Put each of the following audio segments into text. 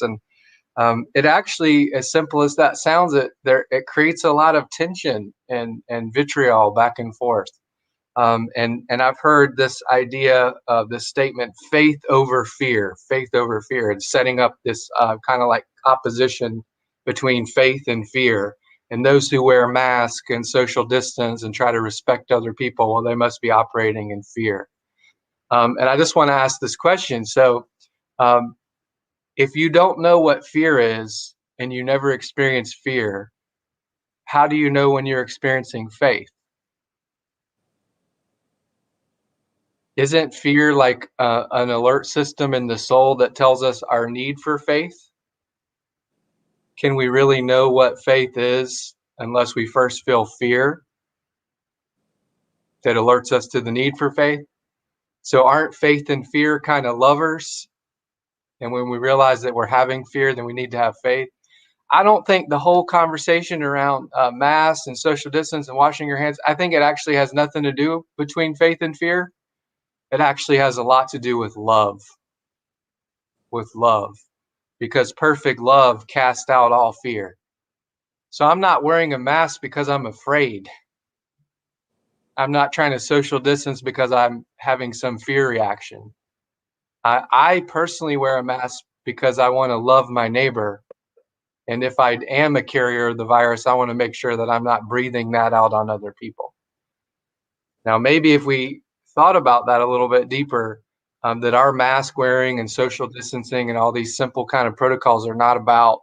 And it actually, as simple as that sounds, it creates a lot of tension and vitriol back and forth. And I've heard this idea of this statement, faith over fear, and setting up this kind of like opposition between faith and fear. And those who wear masks and social distance and try to respect other people, well, they must be operating in fear. And I just want to ask this question. So, um, if you don't know what fear is and you never experience fear, how do you know when you're experiencing faith? Isn't fear like an alert system in the soul that tells us our need for faith? Can we really know what faith is unless we first feel fear that alerts us to the need for faith? So aren't faith and fear kind of lovers? And when we realize that we're having fear, then we need to have faith. I don't think the whole conversation around masks and social distance and washing your hands, I think it actually has nothing to do between faith and fear. It actually has a lot to do with love, because perfect love casts out all fear. So I'm not wearing a mask because I'm afraid. I'm not trying to social distance because I'm having some fear reaction. I personally wear a mask because I want to love my neighbor. And if I am a carrier of the virus, I want to make sure that I'm not breathing that out on other people. Now, maybe if we thought about that a little bit deeper, that our mask wearing and social distancing and all these simple kind of protocols are not about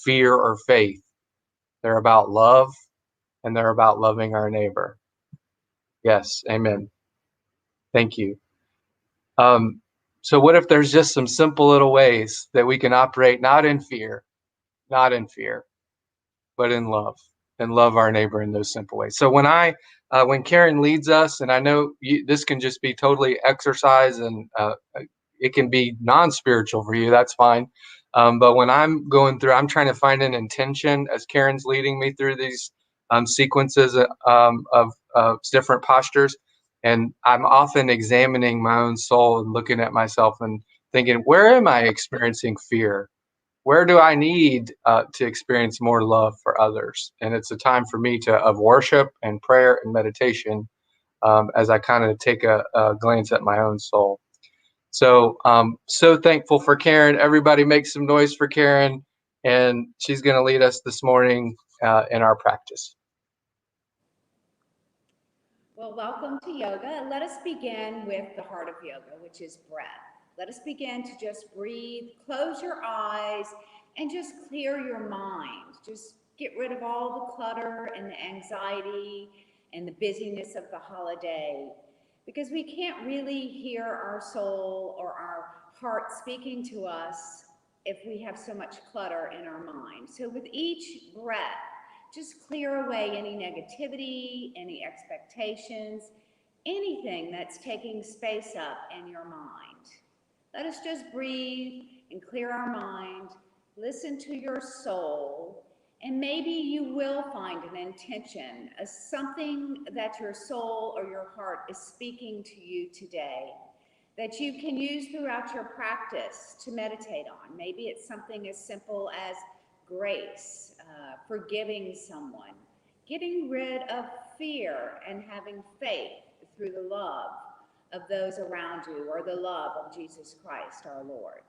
fear or faith. They're about love, and they're about loving our neighbor. Yes, amen. Thank you. Um, so what if there's just some simple little ways that we can operate not in fear, but in love, and love our neighbor in those simple ways. So when Karen leads us, and I know this can just be totally exercise, and it can be non-spiritual for you, that's fine. But when I'm going through, I'm trying to find an intention as Karen's leading me through these sequences of different postures. And I'm often examining my own soul and looking at myself and thinking, where am I experiencing fear? Where do I need to experience more love for others? And it's a time for me of worship and prayer and meditation, as I kind of take a glance at my own soul. So so thankful for Karen. Everybody make some noise for Karen, and she's going to lead us this morning in our practice. Well, welcome to yoga. Let us begin with the heart of yoga, which is breath. Let us begin to just breathe, close your eyes, and just clear your mind. Just get rid of all the clutter and the anxiety and the busyness of the holiday, because we can't really hear our soul or our heart speaking to us if we have so much clutter in our mind. So with each breath, just clear away any negativity, any expectations, anything that's taking space up in your mind. Let us just breathe and clear our mind, listen to your soul, and maybe you will find an intention, something that your soul or your heart is speaking to you today that you can use throughout your practice to meditate on. Maybe it's something as simple as grace, forgiving someone, getting rid of fear and having faith through the love of those around you, or the love of Jesus Christ our Lord.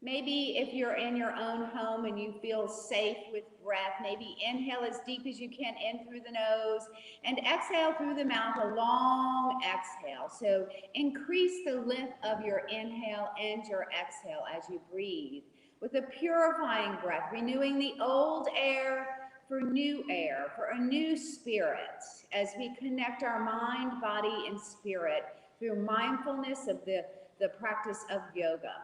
Maybe if you're in your own home and you feel safe with breath, maybe inhale as deep as you can in through the nose and exhale through the mouth, a long exhale. So increase the length of your inhale and your exhale as you breathe with a purifying breath, renewing the old air for new air, for a new spirit, as we connect our mind, body, and spirit through mindfulness of the practice of yoga.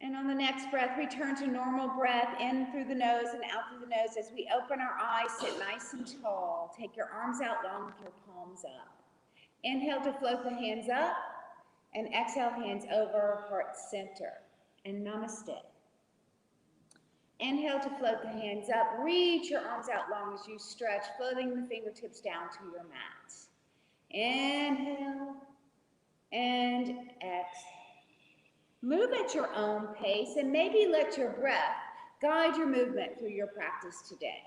And on the next breath, return to normal breath, in through the nose and out through the nose. As we open our eyes, sit nice and tall. Take your arms out long with your palms up. Inhale to float the hands up, and exhale, hands over, heart center. And namaste. Inhale to float the hands up. Reach your arms out long as you stretch, floating the fingertips down to your mat. Inhale and exhale. Move at your own pace and maybe let your breath guide your movement through your practice today.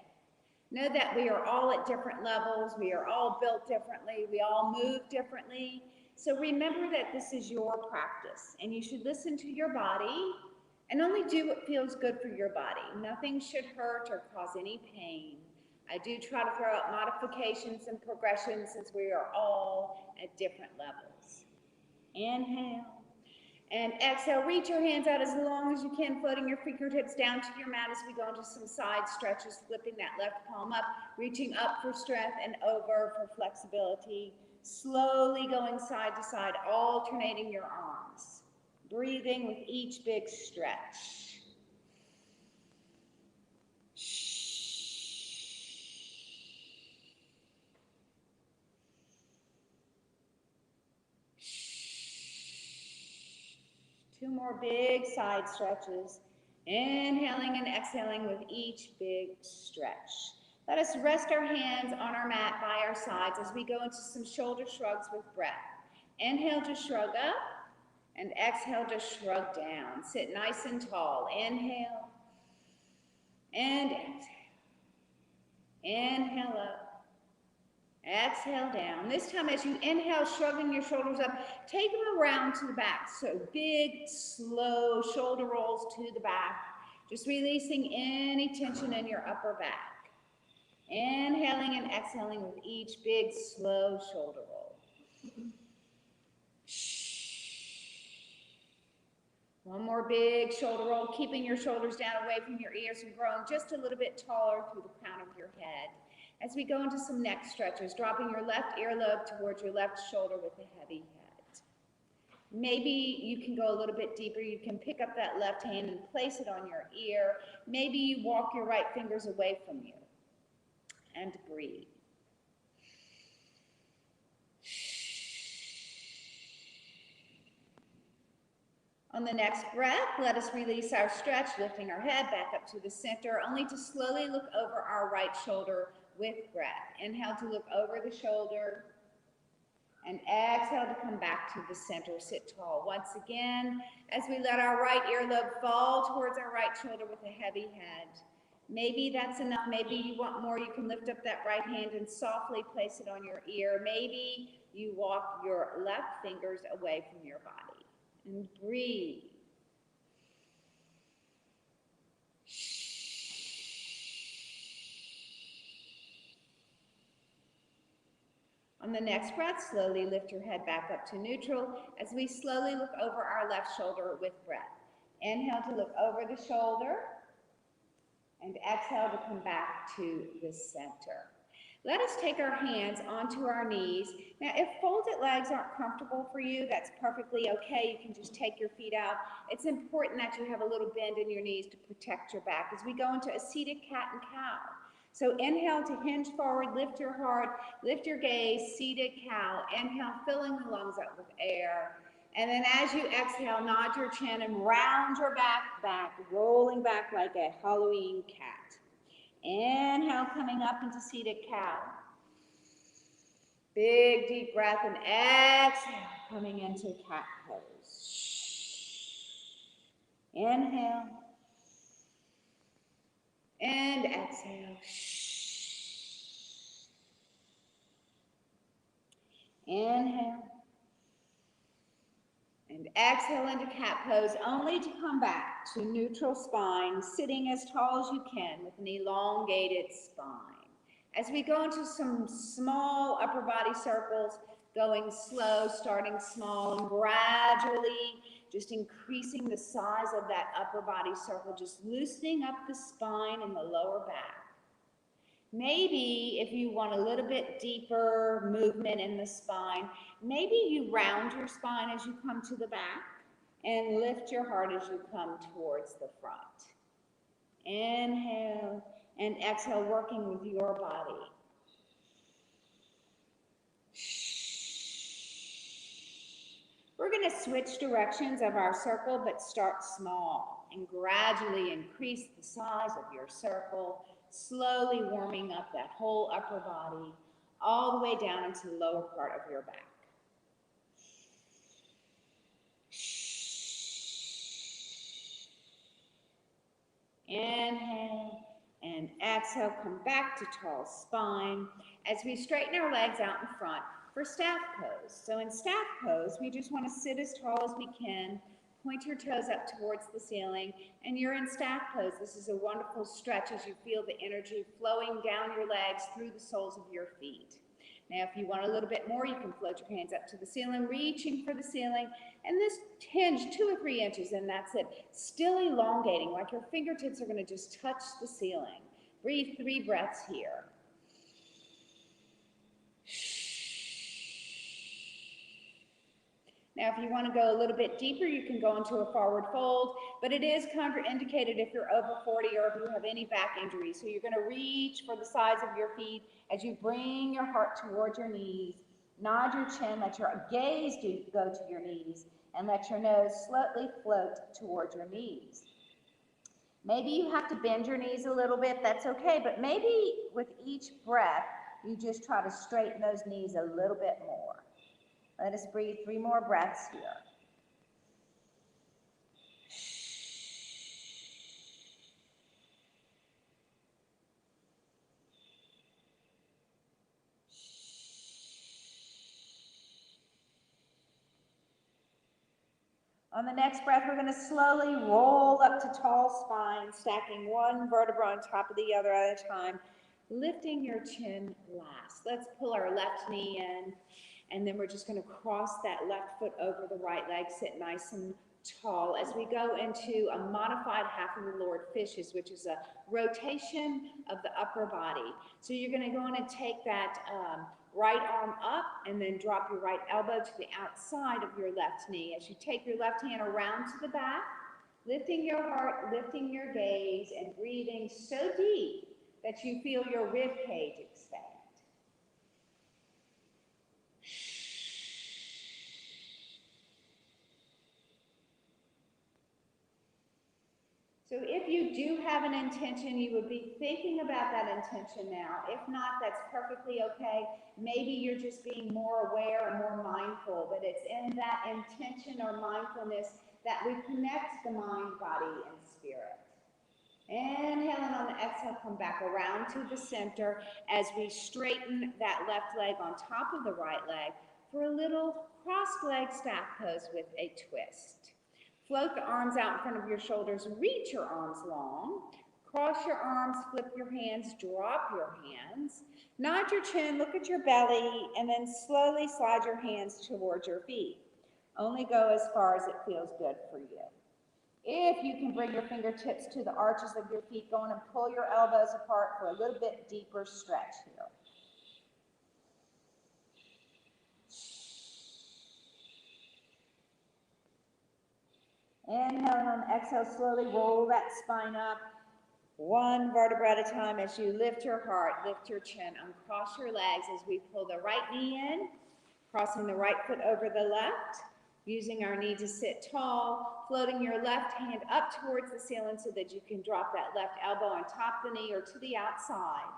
Know that we are all at different levels. We are all built differently. We all move differently. So remember that this is your practice and you should listen to your body and only do what feels good for your body. Nothing should hurt or cause any pain. I do try to throw out modifications and progressions since we are all at different levels. Inhale and exhale. Reach your hands out as long as you can, floating your fingertips down to your mat as we go into some side stretches, flipping that left palm up, reaching up for strength and over for flexibility. Slowly going side to side, alternating your arms. Breathing with each big stretch. 2 more big side stretches. Inhaling and exhaling with each big stretch. Let us rest our hands on our mat by our sides as we go into some shoulder shrugs with breath. Inhale to shrug up and exhale to shrug down. Sit nice and tall. Inhale and exhale. Inhale up. Exhale down. This time as you inhale, shrugging your shoulders up, take them around to the back. So big, slow shoulder rolls to the back. Just releasing any tension in your upper back. Inhaling and exhaling with each big, slow shoulder roll. One more big shoulder roll, keeping your shoulders down away from your ears and growing just a little bit taller through the crown of your head. As we go into some neck stretches, dropping your left earlobe towards your left shoulder with a heavy head. Maybe you can go a little bit deeper. You can pick up that left hand and place it on your ear. Maybe you walk your right fingers away from you. And breathe. On the next breath, let us release our stretch, lifting our head back up to the center, only to slowly look over our right shoulder with breath. Inhale to look over the shoulder, and exhale to come back to the center. Sit tall. Once again, as we let our right earlobe fall towards our right shoulder with a heavy head. Maybe that's enough. Maybe you want more. You can lift up that right hand and softly place it on your ear. Maybe you walk your left fingers away from your body. And breathe. On the next breath, slowly lift your head back up to neutral as we slowly look over our left shoulder with breath. Inhale to look over the shoulder and exhale to come back to the center. Let us take our hands onto our knees. Now, if folded legs aren't comfortable for you, that's perfectly okay. You can just take your feet out. It's important that you have a little bend in your knees to protect your back as we go into a seated cat and cow. So inhale to hinge forward, lift your heart, lift your gaze, seated cow. Inhale, filling the lungs up with air. And then as you exhale, nod your chin and round your back, rolling back like a Halloween cat. Inhale, coming up into seated cow. Big, deep breath and exhale, coming into cat pose. Inhale. And exhale. Inhale. And exhale into cat pose, only to come back to neutral spine, sitting as tall as you can with an elongated spine. As we go into some small upper body circles, going slow, starting small, and gradually just increasing the size of that upper body circle, just loosening up the spine and the lower back. Maybe if you want a little bit deeper movement in the spine, maybe you round your spine as you come to the back. And lift your heart as you come towards the front. Inhale and exhale, working with your body. We're going to switch directions of our circle, but start small and gradually increase the size of your circle, slowly warming up that whole upper body, all the way down into the lower part of your back. Inhale and exhale, come back to tall spine as we straighten our legs out in front for staff pose. So in staff pose, we just want to sit as tall as we can, point your toes up towards the ceiling, and you're in staff pose. This is a wonderful stretch as you feel the energy flowing down your legs through the soles of your feet. Now, if you want a little bit more, you can float your hands up to the ceiling, reaching for the ceiling, and this hinge 2 or 3 inches, and that's it. Still elongating, like your fingertips are going to just touch the ceiling. Breathe 3 breaths here. Now, if you want to go a little bit deeper, you can go into a forward fold, but it is contraindicated if you're over 40 or if you have any back injury. So you're going to reach for the sides of your feet as you bring your heart towards your knees. Nod your chin, let your gaze go to your knees, and let your nose slowly float towards your knees. Maybe you have to bend your knees a little bit, that's okay, but maybe with each breath, you just try to straighten those knees a little bit more. Let us breathe 3 more breaths here. On the next breath, we're going to slowly roll up to tall spine, stacking one vertebra on top of the other at a time, lifting your chin last. Let's pull our left knee in, and then we're just going to cross that left foot over the right leg, sit nice and tall as we go into a modified half of the Lord Fishes, which is a rotation of the upper body. So you're going to go in and take that right arm up and then drop your right elbow to the outside of your left knee as you take your left hand around to the back, lifting your heart, lifting your gaze, and breathing so deep that you feel your rib cage expand. So if you do have an intention, you would be thinking about that intention now. If not, that's perfectly okay. Maybe you're just being more aware and more mindful, but it's in that intention or mindfulness that we connect the mind, body, and spirit. Inhale, and on the exhale, come back around to the center as we straighten that left leg on top of the right leg for a little crossed leg staff pose with a twist. Float the arms out in front of your shoulders, reach your arms long, cross your arms, flip your hands, drop your hands, nod your chin, look at your belly, and then slowly slide your hands towards your feet. Only go as far as it feels good for you. If you can bring your fingertips to the arches of your feet, go in and pull your elbows apart for a little bit deeper stretch here. Inhale, and on the exhale, slowly roll that spine up, one vertebra at a time as you lift your heart, lift your chin, uncross your legs as we pull the right knee in, crossing the right foot over the left, using our knee to sit tall, floating your left hand up towards the ceiling so that you can drop that left elbow on top of the knee or to the outside.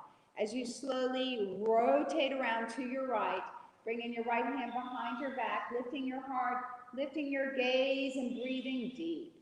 As you slowly rotate around to your right, bringing your right hand behind your back, lifting your heart, lifting your gaze, and breathing deep.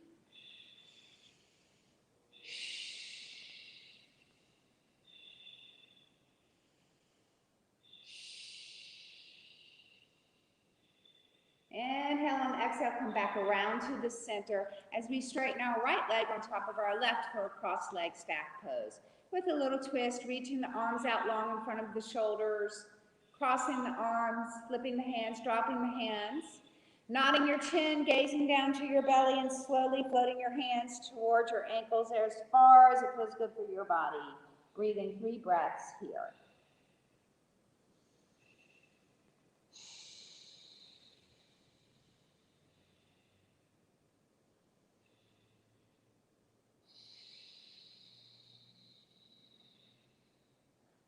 Inhale and exhale, come back around to the center as we straighten our right leg on top of our left for a cross leg stack pose. With a little twist, reaching the arms out long in front of the shoulders, crossing the arms, flipping the hands, dropping the hands, nodding your chin, gazing down to your belly, and slowly floating your hands towards your ankles as far as it feels good for your body. Breathing 3 breaths here.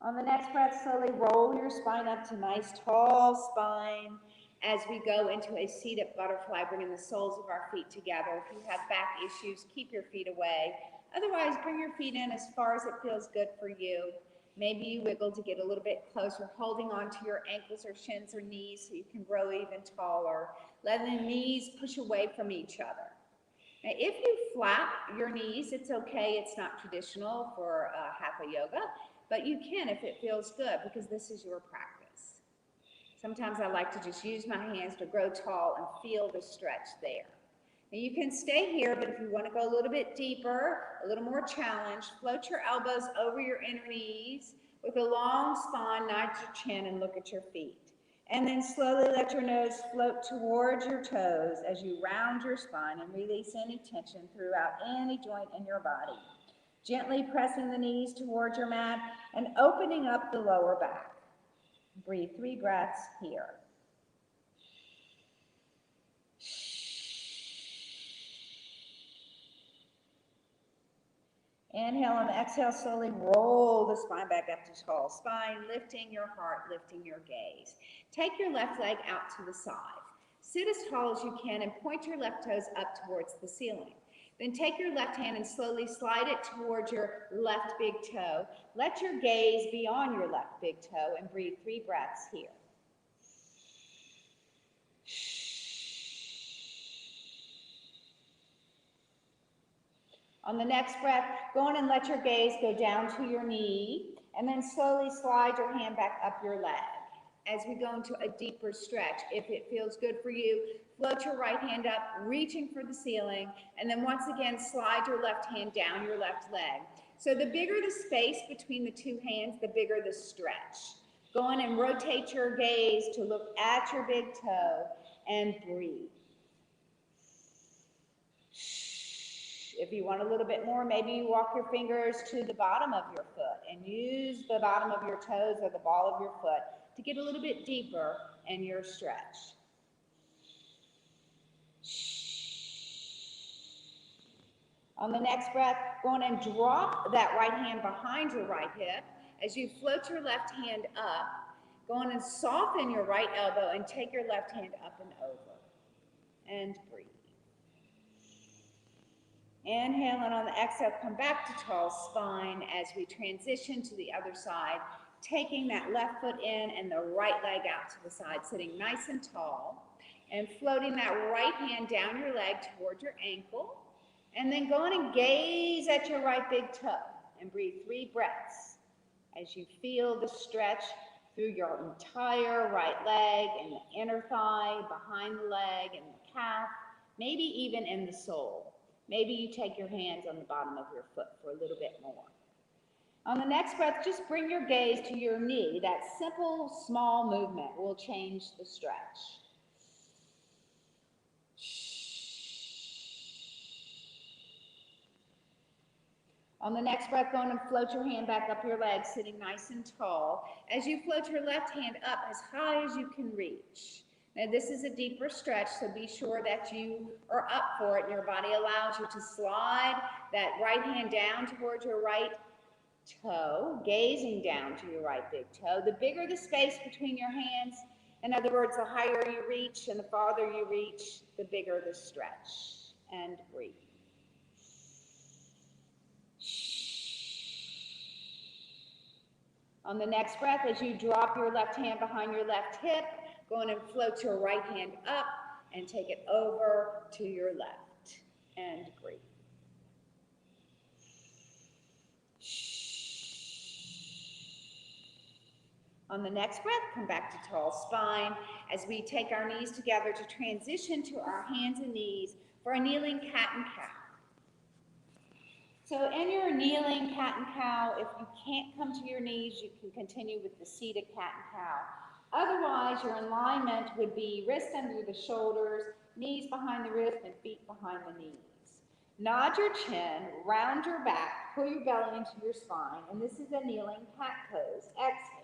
On the next breath, slowly roll your spine up to nice tall spine as we go into a seated butterfly, bringing the soles of our feet together. If you have back issues, keep your feet away. Otherwise, bring your feet in as far as it feels good for you. Maybe you wiggle to get a little bit closer, holding on to your ankles or shins or knees so you can grow even taller. Let the knees push away from each other. Now, if you flap your knees, it's okay. It's not traditional for hatha yoga, but you can if it feels good because this is your practice. Sometimes I like to just use my hands to grow tall and feel the stretch there. Now you can stay here, but if you want to go a little bit deeper, a little more challenged, float your elbows over your inner knees with a long spine, nod your chin, and look at your feet. And then slowly let your nose float towards your toes as you round your spine and release any tension throughout any joint in your body. Gently pressing the knees towards your mat and opening up the lower back. Breathe 3 breaths here. Inhale and exhale, slowly roll the spine back up to tall spine, lifting your heart, lifting your gaze. Take your left leg out to the side. Sit as tall as you can and point your left toes up towards the ceiling. Then take your left hand and slowly slide it towards your left big toe. Let your gaze be on your left big toe and breathe 3 breaths here. On the next breath, go on and let your gaze go down to your knee, and then slowly slide your hand back up your leg. As we go into a deeper stretch, if it feels good for you, float your right hand up, reaching for the ceiling, and then once again, slide your left hand down your left leg. So the bigger the space between the two hands, the bigger the stretch. Go on and rotate your gaze to look at your big toe and breathe. If you want a little bit more, maybe you walk your fingers to the bottom of your foot and use the bottom of your toes or the ball of your foot to get a little bit deeper in your stretch. On the next breath, go on and drop that right hand behind your right hip. As you float your left hand up, go on and soften your right elbow and take your left hand up and over. And breathe. Inhale, and on the exhale, come back to tall spine as we transition to the other side, taking that left foot in and the right leg out to the side, sitting nice and tall, and floating that right hand down your leg toward your ankle, and then go on and gaze at your right big toe, and breathe 3 breaths as you feel the stretch through your entire right leg and the inner thigh, behind the leg and the calf, maybe even in the sole. Maybe you take your hands on the bottom of your foot for a little bit more. On the next breath, just bring your gaze to your knee. That simple, small movement will change the stretch. On the next breath, go on and float your hand back up your leg, sitting nice and tall. As you float your left hand up as high as you can reach. Now this is a deeper stretch, so be sure that you are up for it and your body allows you to slide that right hand down towards your right toe, gazing down to your right big toe. The bigger the space between your hands, in other words, the higher you reach and the farther you reach, the bigger the stretch. And breathe. On the next breath, as you drop your left hand behind your left hip, go on and float your right hand up and take it over to your left. And breathe. On the next breath, come back to tall spine as we take our knees together to transition to our hands and knees for a kneeling cat and cow. So in your kneeling cat and cow, if you can't come to your knees, you can continue with the seated cat and cow. Otherwise, your alignment would be wrist under the shoulders, knees behind the wrist, and feet behind the knees. Nod your chin, round your back, pull your belly into your spine, and this is a kneeling cat pose. Exhale.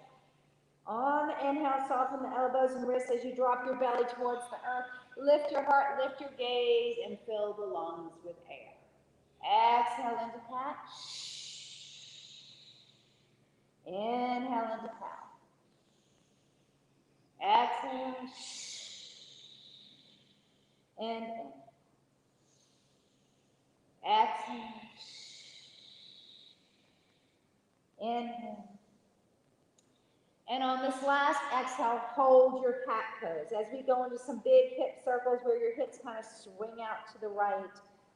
On the inhale, soften the elbows and wrists as you drop your belly towards the earth. Lift your heart, lift your gaze, and fill the lungs with air. Exhale into cat. Inhale into cow. Exhale. And in. Exhale. Inhale. And on this last exhale, hold your cat pose. As we go into some big hip circles where your hips kind of swing out to the right,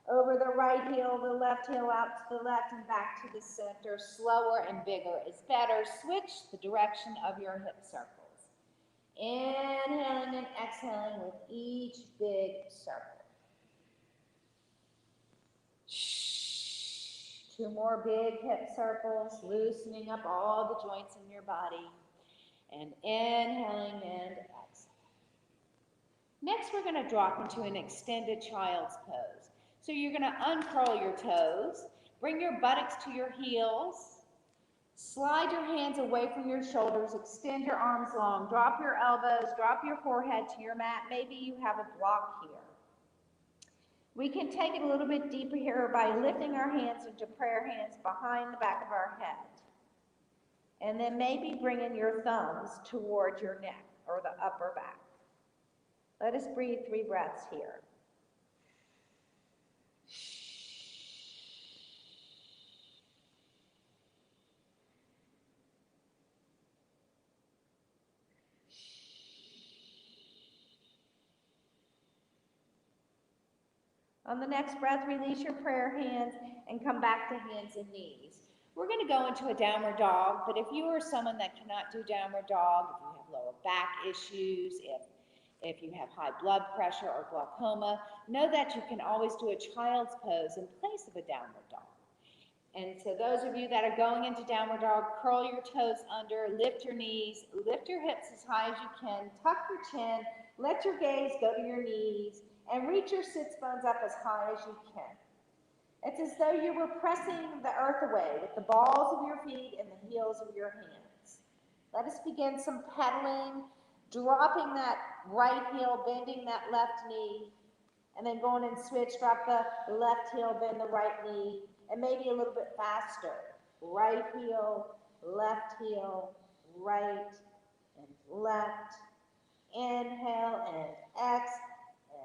over the right heel, the left heel out to the left and back to the center. Slower and bigger is better. Switch the direction of your hip circles. Inhaling and exhaling with each big circle. 2 more big hip circles, loosening up all the joints in your body. And inhaling and exhaling. Next, we're going to drop into an extended child's pose. So you're going to uncurl your toes, bring your buttocks to your heels, slide your hands away from your shoulders, extend your arms long, drop your elbows, drop your forehead to your mat. Maybe you have a block here. We can take it a little bit deeper here by lifting our hands into prayer hands behind the back of our head. And then maybe bringing your thumbs toward your neck or the upper back. Let us breathe 3 breaths here. On the next breath, release your prayer hands and come back to hands and knees. We're going to go into a downward dog, but if you are someone that cannot do downward dog, if you have lower back issues, if you have high blood pressure or glaucoma, know that you can always do a child's pose in place of a downward dog. And so those of you that are going into downward dog, curl your toes under, lift your knees, lift your hips as high as you can, tuck your chin, let your gaze go to your knees, and reach your sits bones up as high as you can. It's as though you were pressing the earth away with the balls of your feet and the heels of your hands. Let us begin some pedaling, dropping that right heel, bending that left knee, and then going and switch, drop the left heel, bend the right knee, and maybe a little bit faster. Right heel, right and left. Inhale and exhale,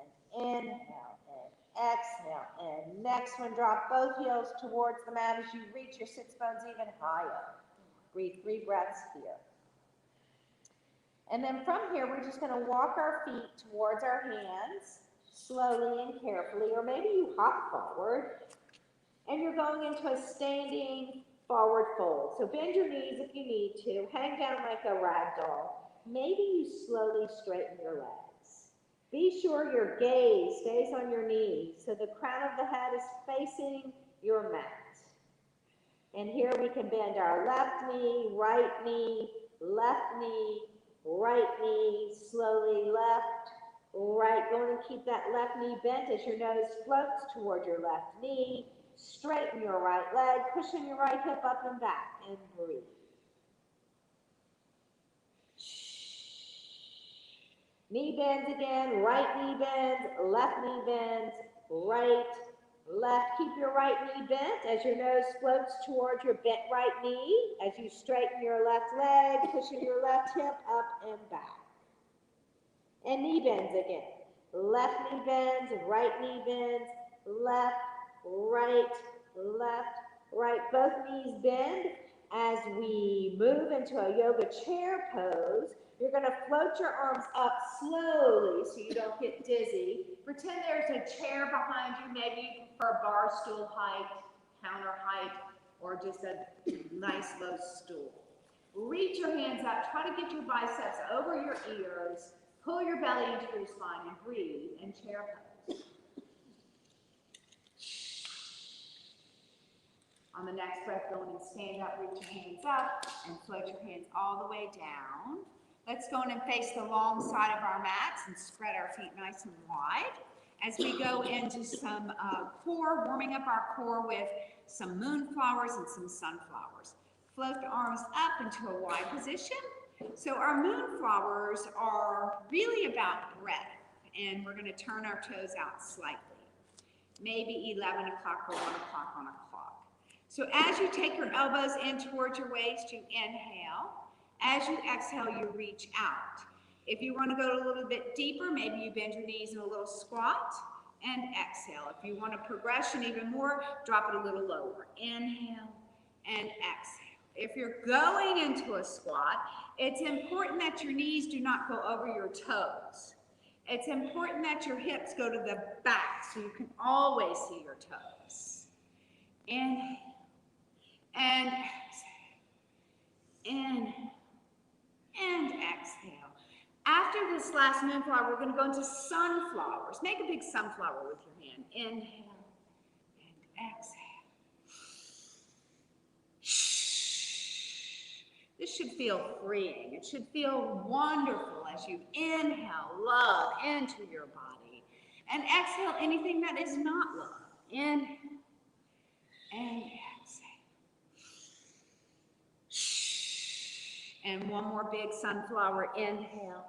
and inhale and exhale. And next one, drop both heels towards the mat as you reach your sits bones even higher. Breathe 3 breaths here. And then from here, we're just going to walk our feet towards our hands, slowly and carefully, or maybe you hop forward, and you're going into a standing forward fold. So bend your knees if you need to, hang down like a rag doll. Maybe you slowly straighten your legs. Be sure your gaze stays on your knees, so the crown of the head is facing your mat. And here we can bend our left knee, right knee, left knee, right knee, slowly left, right. Going to keep that left knee bent as your nose floats toward your left knee. Straighten your right leg, pushing your right hip up and back, and breathe. Knee bends again, right knee bends, left knee bends, right, left. Keep your right knee bent as your nose floats towards your bent right knee, as you straighten your left leg, pushing your left hip up and back. And knee bends again. Left knee bends, right knee bends, left, right, both knees bend. As we move into a yoga chair pose, you're going to float your arms up slowly so you don't get dizzy. Pretend there's a chair behind you. Maybe you prefer bar stool height, counter height, or just a nice low stool. Reach your hands up. Try to get your biceps over your ears. Pull your belly into your spine and breathe in chair pose. On the next breath, go in and stand up, reach your hands up, and float your hands all the way down. Let's go in and face the long side of our mats and spread our feet nice and wide. As we go into some core, warming up our core with some moonflowers and some sunflowers. Float the arms up into a wide position. So our moonflowers are really about breath, and we're going to turn our toes out slightly. Maybe 11 o'clock or 1 o'clock on a clock. So as you take your elbows in towards your waist, you inhale. As you exhale, you reach out. If you want to go a little bit deeper, maybe you bend your knees in a little squat and exhale. If you want a progression even more, drop it a little lower. Inhale and exhale. If you're going into a squat, it's important that your knees do not go over your toes. It's important that your hips go to the back so you can always see your toes. Inhale and exhale. Inhale and exhale. After this last moonflower, we're going to go into sunflowers. Make a big sunflower with your hand. Inhale and exhale. This should feel freeing. It should feel wonderful as you inhale love into your body and exhale anything that is not love. Inhale and exhale. And one more big sunflower. Inhale.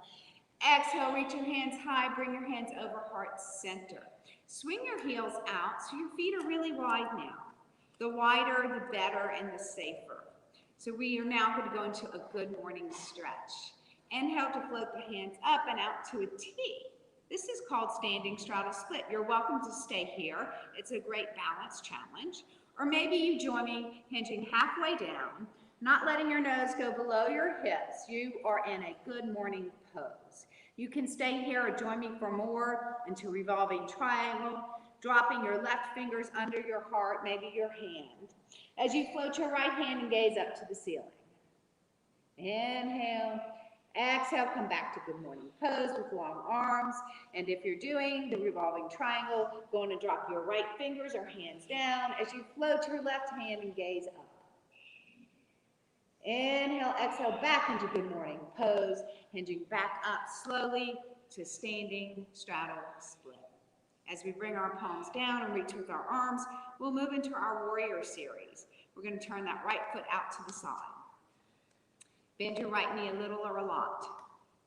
Exhale, reach your hands high, bring your hands over heart center. Swing your heels out so your feet are really wide now. The wider, the better, and the safer. So we are now going to go into a good morning stretch. Inhale to float the hands up and out to a T. This is called standing straddle split. You're welcome to stay here. It's a great balance challenge. Or maybe you join me hinging halfway down, not letting your nose go below your hips. You are in a good morning pose. You can stay here or join me for more into revolving triangle, dropping your left fingers under your heart, maybe your hand, as you float your right hand and gaze up to the ceiling. Inhale, exhale, come back to good morning pose with long arms. And if you're doing the revolving triangle, going to drop your right fingers or hands down as you float your left hand and gaze up. Inhale, exhale, back into good morning pose, hinging back up slowly to standing straddle split. As we bring our palms down and reach with our arms, we'll move into our warrior series. We're going to turn that right foot out to the side. Bend your right knee a little or a lot.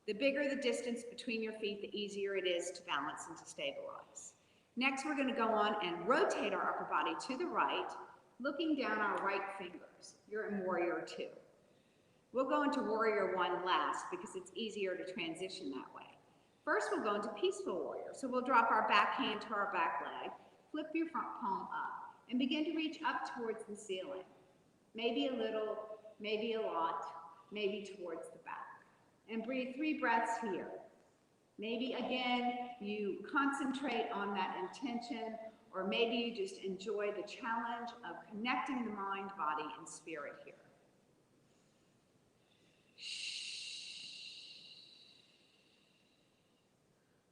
The bigger the distance between your feet, the easier it is to balance and to stabilize. Next, we're going to go on and rotate our upper body to the right, looking down our right fingers. You're in warrior 2. We'll go into warrior 1 last because it's easier to transition that way. First, we'll go into peaceful warrior. So we'll drop our back hand to our back leg, flip your front palm up, and begin to reach up towards the ceiling. Maybe a little, maybe a lot, maybe towards the back. And breathe 3 breaths here. Maybe again, you concentrate on that intention, or maybe you just enjoy the challenge of connecting the mind, body, and spirit here.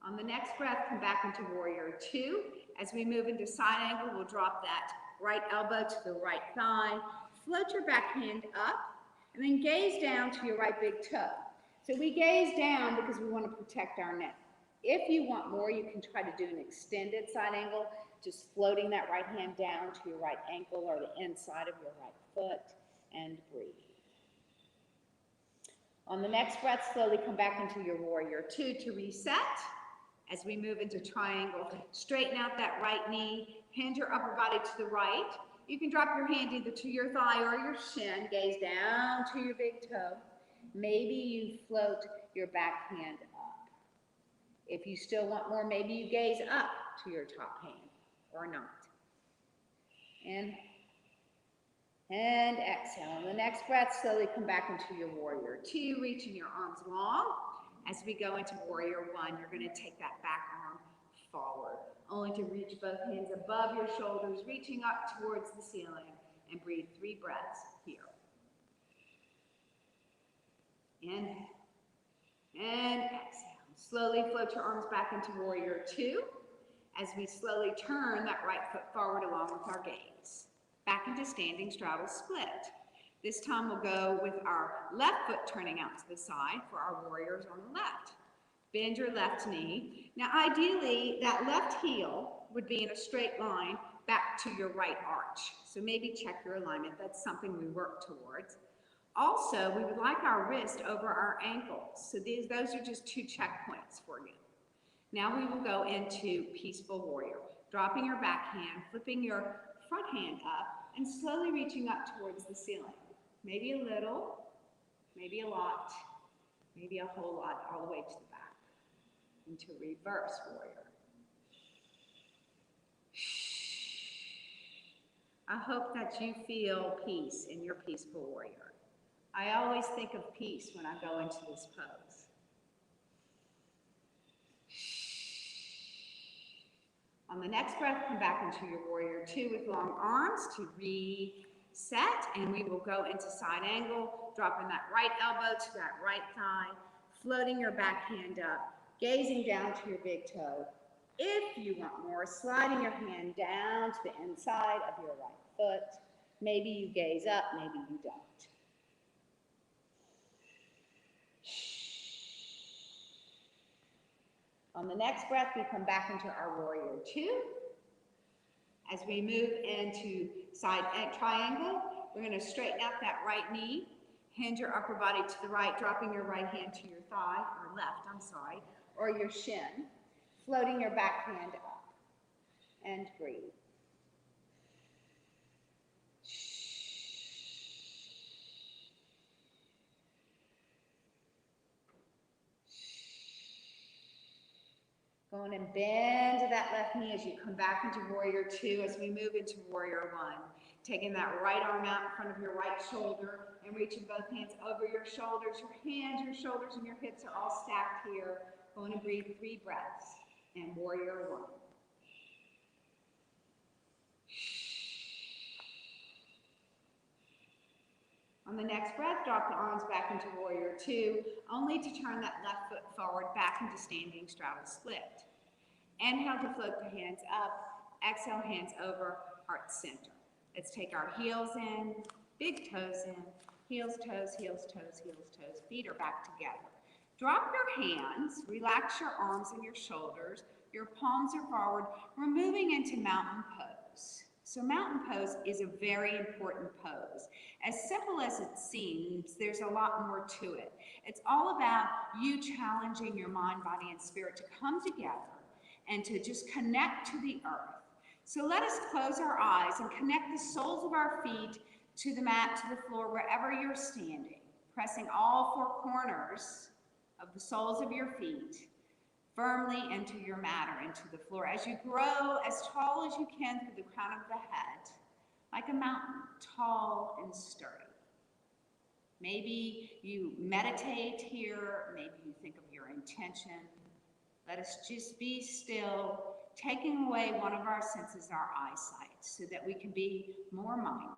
On the next breath, come back into warrior 2. As we move into side angle, we'll drop that right elbow to the right thigh, float your back hand up, and then gaze down to your right big toe. So we gaze down because we want to protect our neck. If you want more, you can try to do an extended side angle, just floating that right hand down to your right ankle or the inside of your right foot, and breathe. On the next breath, slowly come back into your warrior 2 to reset. As we move into triangle, straighten out that right knee, hinge your upper body to the right. You can drop your hand either to your thigh or your shin, gaze down to your big toe. Maybe you float your back hand up. If you still want more, maybe you gaze up to your top hand or not. Inhale and exhale. On the next breath, slowly come back into your warrior 2, reaching your arms long. As we go into warrior 1, you're going to take that back arm forward, only to reach both hands above your shoulders, reaching up towards the ceiling, and breathe 3 breaths here. Inhale and exhale. Slowly float your arms back into warrior 2 as we slowly turn that right foot forward along with our gaze. Back into standing straddle split. This time we'll go with our left foot turning out to the side for our warriors on the left. Bend your left knee. Now ideally, that left heel would be in a straight line back to your right arch. So maybe check your alignment. That's something we work towards. Also, we would like our wrist over our ankles. So those are just 2 checkpoints for you. Now we will go into peaceful warrior. Dropping your back hand, flipping your front hand up, and slowly reaching up towards the ceiling. Maybe a little, maybe a lot, maybe a whole lot, all the way to the back, into reverse warrior. I hope that you feel peace in your peaceful warrior. I always think of peace when I go into this pose. On the next breath, come back into your warrior two with long arms to reset, and we will go into side angle, dropping that right elbow to that right thigh, floating your back hand up, gazing down to your big toe. If you want more, sliding your hand down to the inside of your right foot. Maybe you gaze up, maybe you don't. On the next breath, we come back into our warrior two. As we move into side triangle, we're going to straighten out that right knee, hinge your upper body to the right, dropping your right hand to your thigh, or left, I'm sorry, or your shin, floating your back hand up, and breathe. Going and bend that left knee as you come back into warrior two as we move into warrior one. Taking that right arm out in front of your right shoulder and reaching both hands over your shoulders. Your hands, your shoulders, and your hips are all stacked here. Going to breathe 3 breaths and warrior one. On the next breath, drop the arms back into warrior two, only to turn that left foot forward back into standing straddle split. Inhale to float the hands up, exhale, hands over, heart center. Let's take our heels in, big toes in, heels, toes, heels, toes, heels, toes, feet are back together. Drop your hands, relax your arms and your shoulders, your palms are forward. We're moving into mountain pose. So mountain pose is a very important pose. As simple as it seems, there's a lot more to it. It's all about you challenging your mind, body, and spirit to come together and to just connect to the earth. So let us close our eyes and connect the soles of our feet to the mat, to the floor, wherever you're standing, pressing all 4 corners of the soles of your feet firmly into your mat or into the floor as you grow as tall as you can through the crown of the head, like a mountain, tall and sturdy. Maybe you meditate here, maybe you think of your intention. Let us just be still, taking away one of our senses, our eyesight, so that we can be more mindful.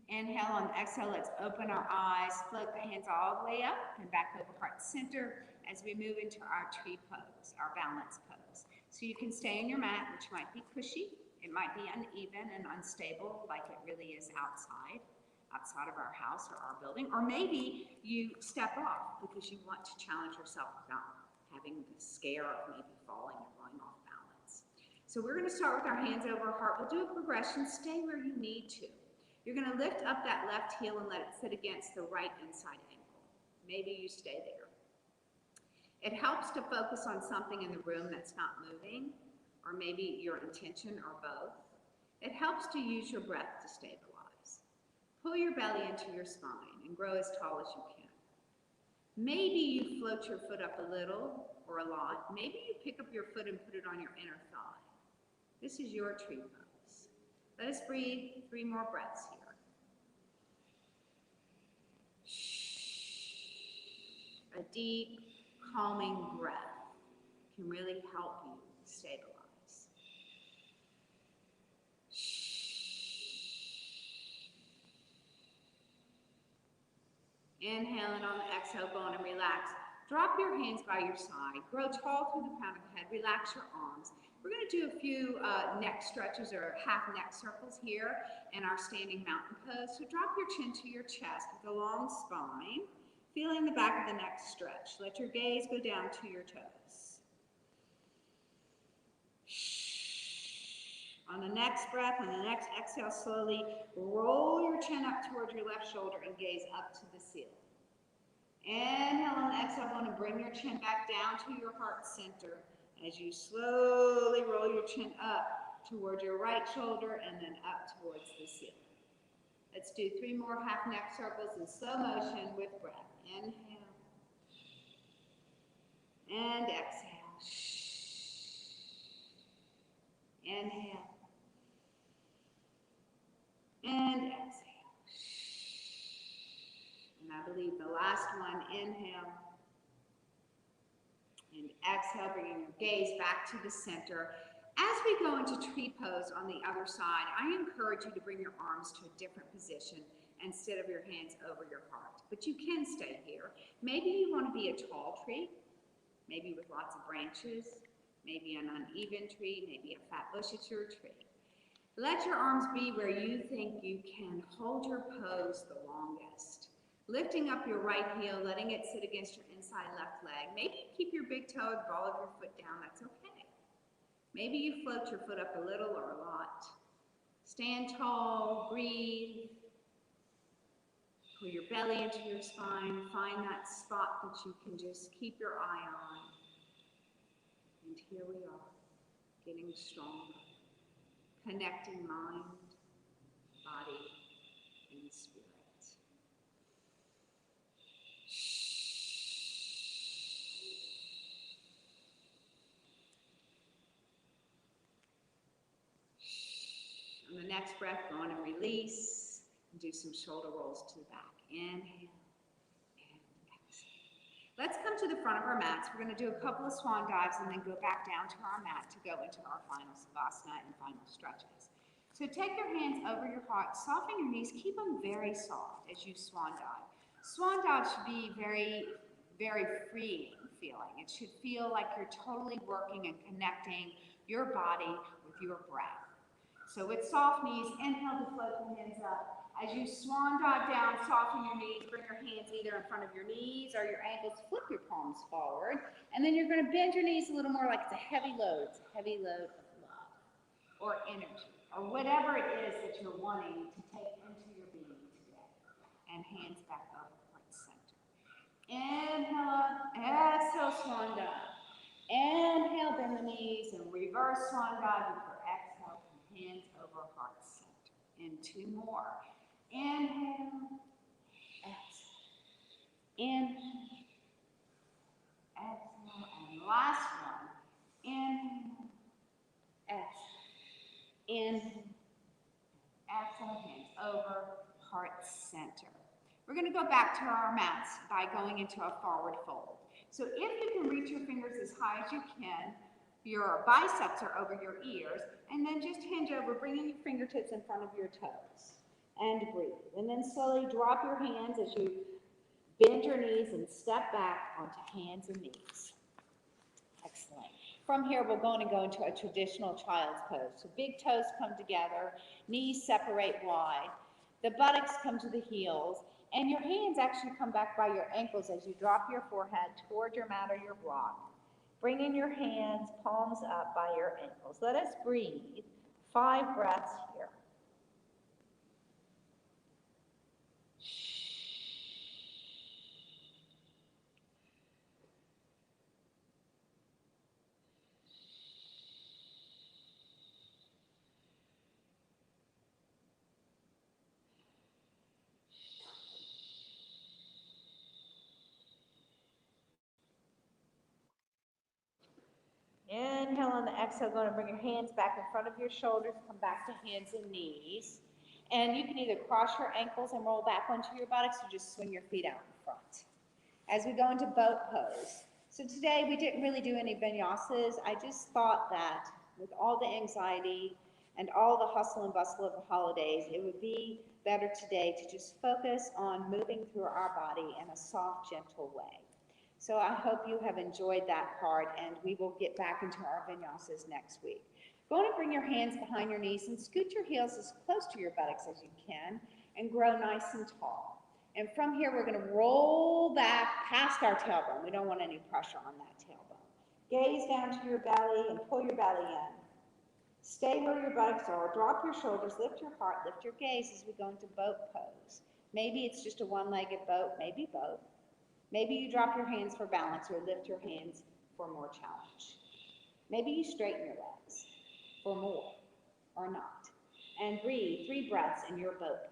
Inhale and exhale, let's open our eyes, float the hands all the way up and back over heart center as we move into our tree pose, our balance pose. So you can stay in your mat, which might be cushy. It might be uneven and unstable like it really is outside of our house or our building. Or maybe you step off because you want to challenge yourself without having the scare of maybe falling or going off balance. So we're going to start with our hands over heart. We'll do a progression. Stay where you need to. You're going to lift up that left heel and let it sit against the right inside ankle. Maybe you stay there. It helps to focus on something in the room that's not moving, or maybe your intention, or both. It helps to use your breath to stabilize. Pull your belly into your spine and grow as tall as you can. Maybe you float your foot up a little or a lot. Maybe you pick up your foot and put it on your inner thigh. This is your tree pose. Let us breathe 3 more breaths here. A deep, calming breath can really help you stabilize. Inhale, and on the exhale, go on and relax. Drop your hands by your side. Grow tall through the crown of the head. Relax your arms. We're going to do a few neck stretches or half neck circles here in our standing mountain pose. So drop your chin to your chest with a long spine, feeling the back of the neck stretch. Let your gaze go down to your toes. On the next breath, on the next exhale, slowly roll your chin up towards your left shoulder and gaze up to the ceiling. Inhale on the exhale, going to bring your chin back down to your heart center as you slowly roll your chin up towards your right shoulder and then up towards the ceiling. Let's do 3 more half neck circles in slow motion with breath. Inhale and exhale. Inhale and exhale. And I believe the last one, inhale and exhale, bringing your gaze back to the center. As we go into tree pose on the other side, I encourage you to bring your arms to a different position instead of your hands over your heart. But you can stay here. Maybe you want to be a tall tree, maybe with lots of branches, maybe an uneven tree, maybe a fat bushy-tailed tree. Let your arms be where you think you can hold your pose the longest. Lifting up your right heel, letting it sit against your inside left leg. Maybe keep your big toe or the ball of your foot down, that's okay. Maybe you float your foot up a little or a lot. Stand tall, breathe. Pull your belly into your spine. Find that spot that you can just keep your eye on. And here we are, getting stronger. Connecting mind, body, and spirit. On the next breath, go on and release. And do some shoulder rolls to the back. Inhale and exhale. Let's come to the front of our mats. We're going to do a couple of swan dives and then go back down to our mat to go into our final savasana and final stretches. So take your hands over your heart, soften your knees, keep them very soft as you swan dive. Swan dive should be very, very freeing feeling. It should feel like you're totally working and connecting your body with your breath. So with soft knees, inhale to float the hands up. As you swan dive down, soften your knees, bring your hands either in front of your knees or your ankles, flip your palms forward, and then you're going to bend your knees a little more like it's a heavy load. It's a heavy load of love or energy or whatever it is that you're wanting to take into your being today. And hands back over heart center. Inhale up, exhale, swan dive. Inhale, bend the knees, and reverse swan dive with your exhale, hands over heart center. And 2 more. Inhale, exhale, inhale, exhale, and last one. Inhale, exhale, inhale, exhale, hands over, heart center. We're going to go back to our mats by going into a forward fold. So if you can reach your fingers as high as you can, your biceps are over your ears, and then just hinge over, bringing your fingertips in front of your toes. And breathe. And then slowly drop your hands as you bend your knees and step back onto hands and knees. Excellent. From here, we're going to go into a traditional child's pose. So big toes come together, knees separate wide, the buttocks come to the heels, and your hands actually come back by your ankles as you drop your forehead toward your mat or your block. Bringing your hands, palms up by your ankles. Let us breathe. 5 breaths here. Inhale on the exhale, going to bring your hands back in front of your shoulders, come back to hands and knees. And you can either cross your ankles and roll back onto your buttocks or just swing your feet out in front. As we go into boat pose. So today we didn't really do any vinyasas. I just thought that with all the anxiety and all the hustle and bustle of the holidays, it would be better today to just focus on moving through our body in a soft, gentle way. So I hope you have enjoyed that part, and we will get back into our vinyasas next week. Go on and bring your hands behind your knees and scoot your heels as close to your buttocks as you can and grow nice and tall. And from here, we're going to roll back past our tailbone. We don't want any pressure on that tailbone. Gaze down to your belly and pull your belly in. Stay where your buttocks are. Drop your shoulders, lift your heart, lift your gaze as we go into boat pose. Maybe it's just a one-legged boat, maybe both. Maybe you drop your hands for balance or lift your hands for more challenge. Maybe you straighten your legs for more or not. And breathe 3 breaths in your boat pose.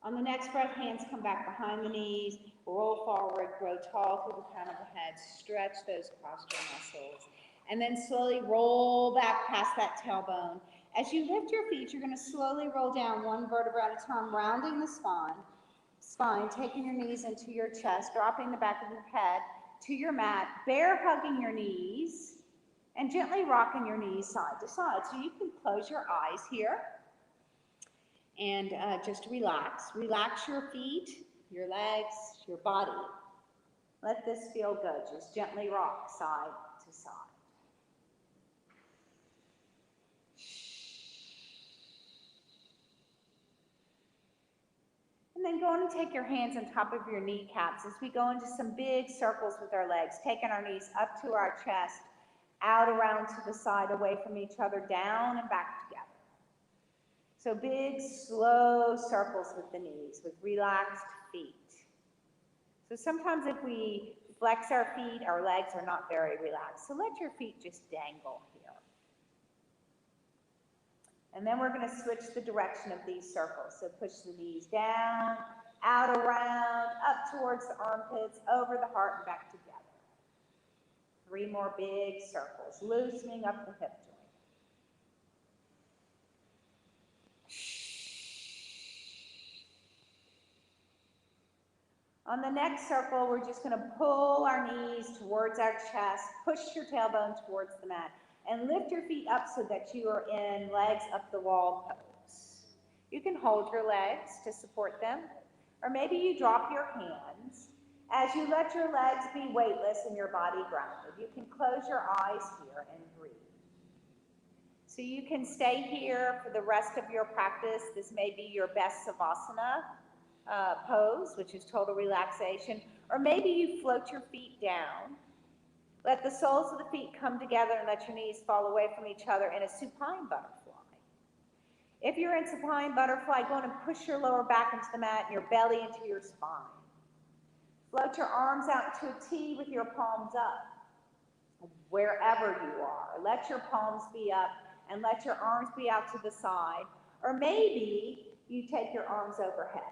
On the next breath, hands come back behind the knees, roll forward, grow tall through the crown of the head, stretch those posture muscles, and then slowly roll back past that tailbone. As you lift your feet, you're going to slowly roll down one vertebra at a time, rounding the spine, taking your knees into your chest, dropping the back of your head to your mat, bear hugging your knees, and gently rocking your knees side to side. So you can close your eyes here and just relax. Relax your feet, your legs, your body. Let this feel good. Just gently rock side to side. And then go on and take your hands on top of your kneecaps as we go into some big circles with our legs, taking our knees up to our chest, out around to the side, away from each other, down and back together. So big, slow circles with the knees, with relaxed feet. So sometimes if we flex our feet, our legs are not very relaxed. So let your feet just dangle here. And then we're going to switch the direction of these circles. So push the knees down, out around, up towards the armpits, over the heart, and back together. 3 more big circles, loosening up the hip joint. On the next circle, we're just going to pull our knees towards our chest, push your tailbone towards the mat, and lift your feet up so that you are in legs up the wall pose. You can hold your legs to support them, or maybe you drop your hands as you let your legs be weightless and your body grounded. You can close your eyes here and breathe. So you can stay here for the rest of your practice. This may be your best Savasana pose, which is total relaxation, or maybe you float your feet down. Let the soles of the feet come together and let your knees fall away from each other in a supine butterfly. If you're in supine butterfly, go on and push your lower back into the mat and your belly into your spine. Float your arms out into a T with your palms up, wherever you are. Let your palms be up and let your arms be out to the side, or maybe you take your arms overhead.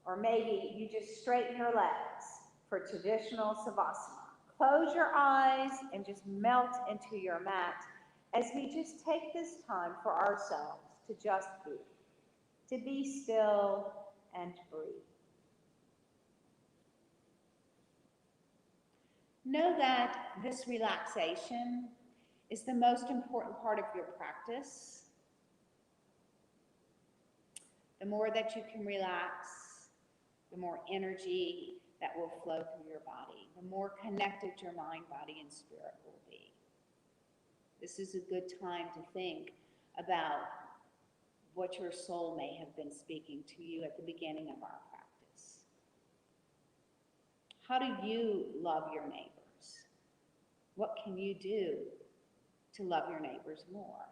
Or maybe you just straighten your legs for traditional Savasana. Close your eyes and just melt into your mat as we just take this time for ourselves to just be, to be still and breathe. Know that this relaxation is the most important part of your practice. The more that you can relax, the more energy that will flow through your body, the more connected your mind, body, and spirit will be. This is a good time to think about what your soul may have been speaking to you at the beginning of our practice. How do you love your neighbors? What can you do to love your neighbors more?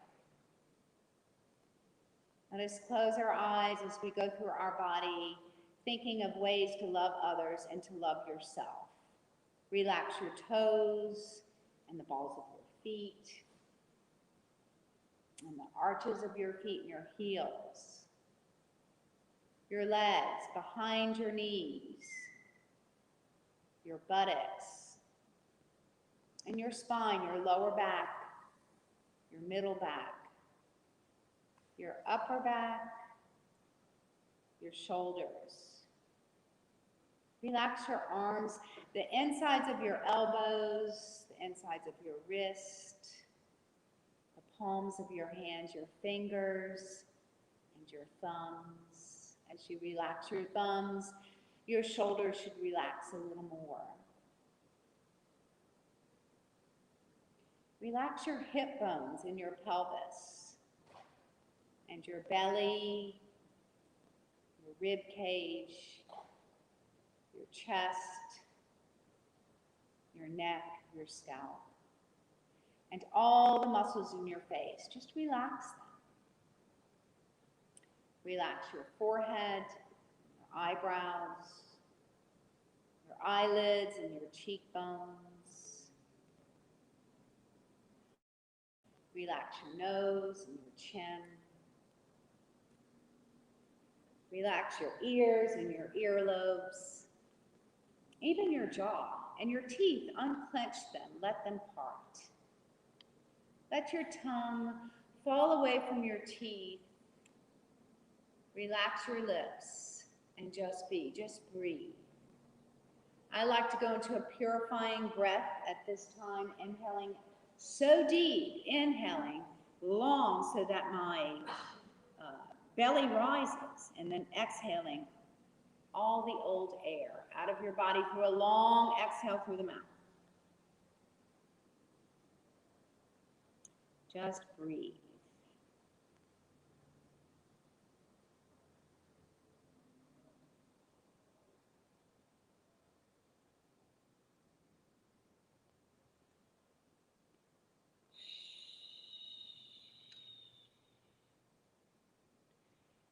Let us close our eyes as we go through our body, thinking of ways to love others and to love yourself. Relax your toes and the balls of your feet and the arches of your feet and your heels. Your legs behind your knees, your buttocks, and your spine, your lower back, your middle back, your upper back, your shoulders. Relax your arms, the insides of your elbows, the insides of your wrist, the palms of your hands, your fingers, and your thumbs. As you relax your thumbs, your shoulders should relax a little more. Relax your hip bones in your pelvis and your belly your rib cage, your chest, your neck, your scalp, and all the muscles in your face. Just relax them. Relax your forehead, your eyebrows, your eyelids and your cheekbones. Relax your nose and your chin. Relax your ears and your earlobes. Even your jaw and your teeth, unclench them, let them part. Let your tongue fall away from your teeth. Relax your lips and just be, just breathe. I like to go into a purifying breath at this time, inhaling so deep, inhaling long so that my belly rises, and then exhaling all the old air out of your body through a long exhale through the mouth. Just breathe.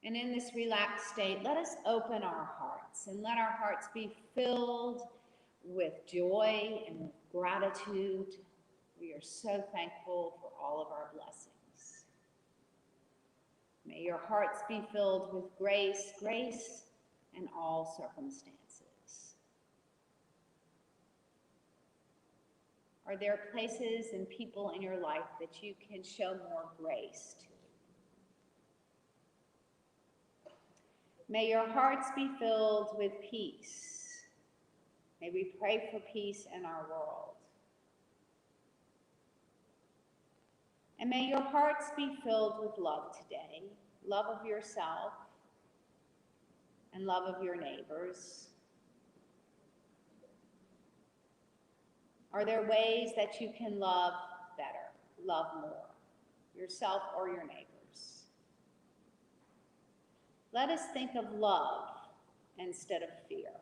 And in this relaxed state, let us open our hearts and let our hearts be filled with joy and with gratitude. We are so thankful for all of our blessings. May your hearts be filled with grace, grace in all circumstances. Are there places and people in your life that you can show more grace to? May your hearts be filled with peace. May we pray for peace in our world. And may your hearts be filled with love today, love of yourself and love of your neighbors. Are there ways that you can love better, love more, yourself or your neighbors? Let us think of love instead of fear.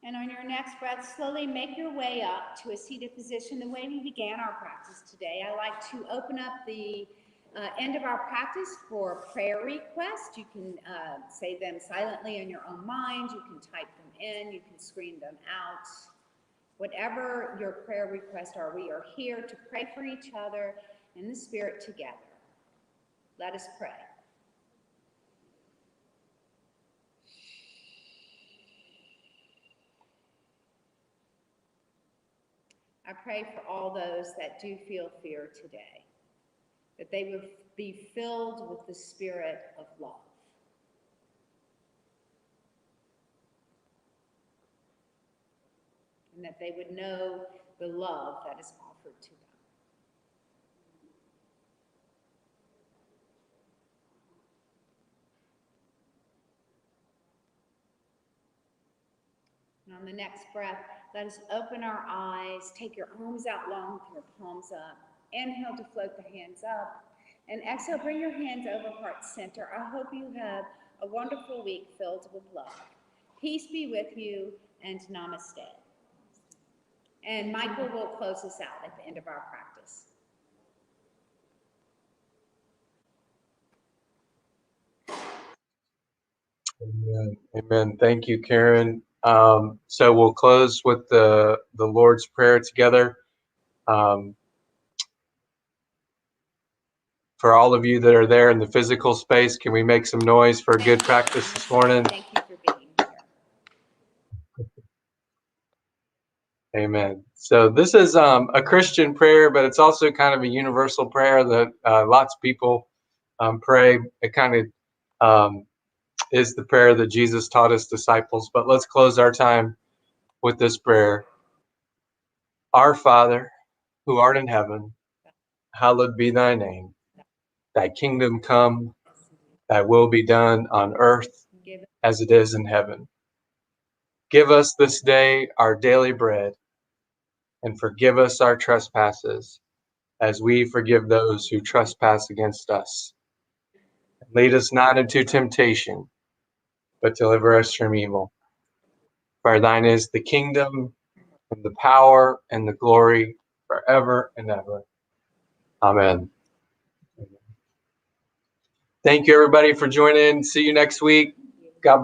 And on your next breath, slowly make your way up to a seated position the way we began our practice today. I like to open up the end of our practice for prayer requests. You can say them silently in your own mind. You can type them in. You can screen them out. Whatever your prayer requests are, we are here to pray for each other in the Spirit together. Let us pray. I pray for all those that do feel fear today, that they would be filled with the spirit of love. And that they would know the love that is offered to them. And on the next breath, let us open our eyes, take your arms out long with your palms up. Inhale to float the hands up. And exhale, bring your hands over heart center. I hope you have a wonderful week filled with love. Peace be with you, and namaste. And Michael will close us out at the end of our practice. Amen. Amen. Thank you, Karen. So we'll close with the Lord's Prayer together. For all of you that are there in the physical space, can we make some noise for a good practice this morning? Thank you for being here. Amen. So this is a Christian prayer, but it's also kind of a universal prayer that lots of people pray. It kind of is the prayer that Jesus taught his disciples. But let's close our time with this prayer. Our Father, who art in heaven, hallowed be thy name. Thy kingdom come, thy will be done on earth as it is in heaven. Give us this day our daily bread, and forgive us our trespasses, as we forgive those who trespass against us. Lead us not into temptation, but deliver us from evil. For thine is the kingdom, and the power, and the glory, forever and ever. Amen. Thank you, everybody, for joining. See you next week. God bless.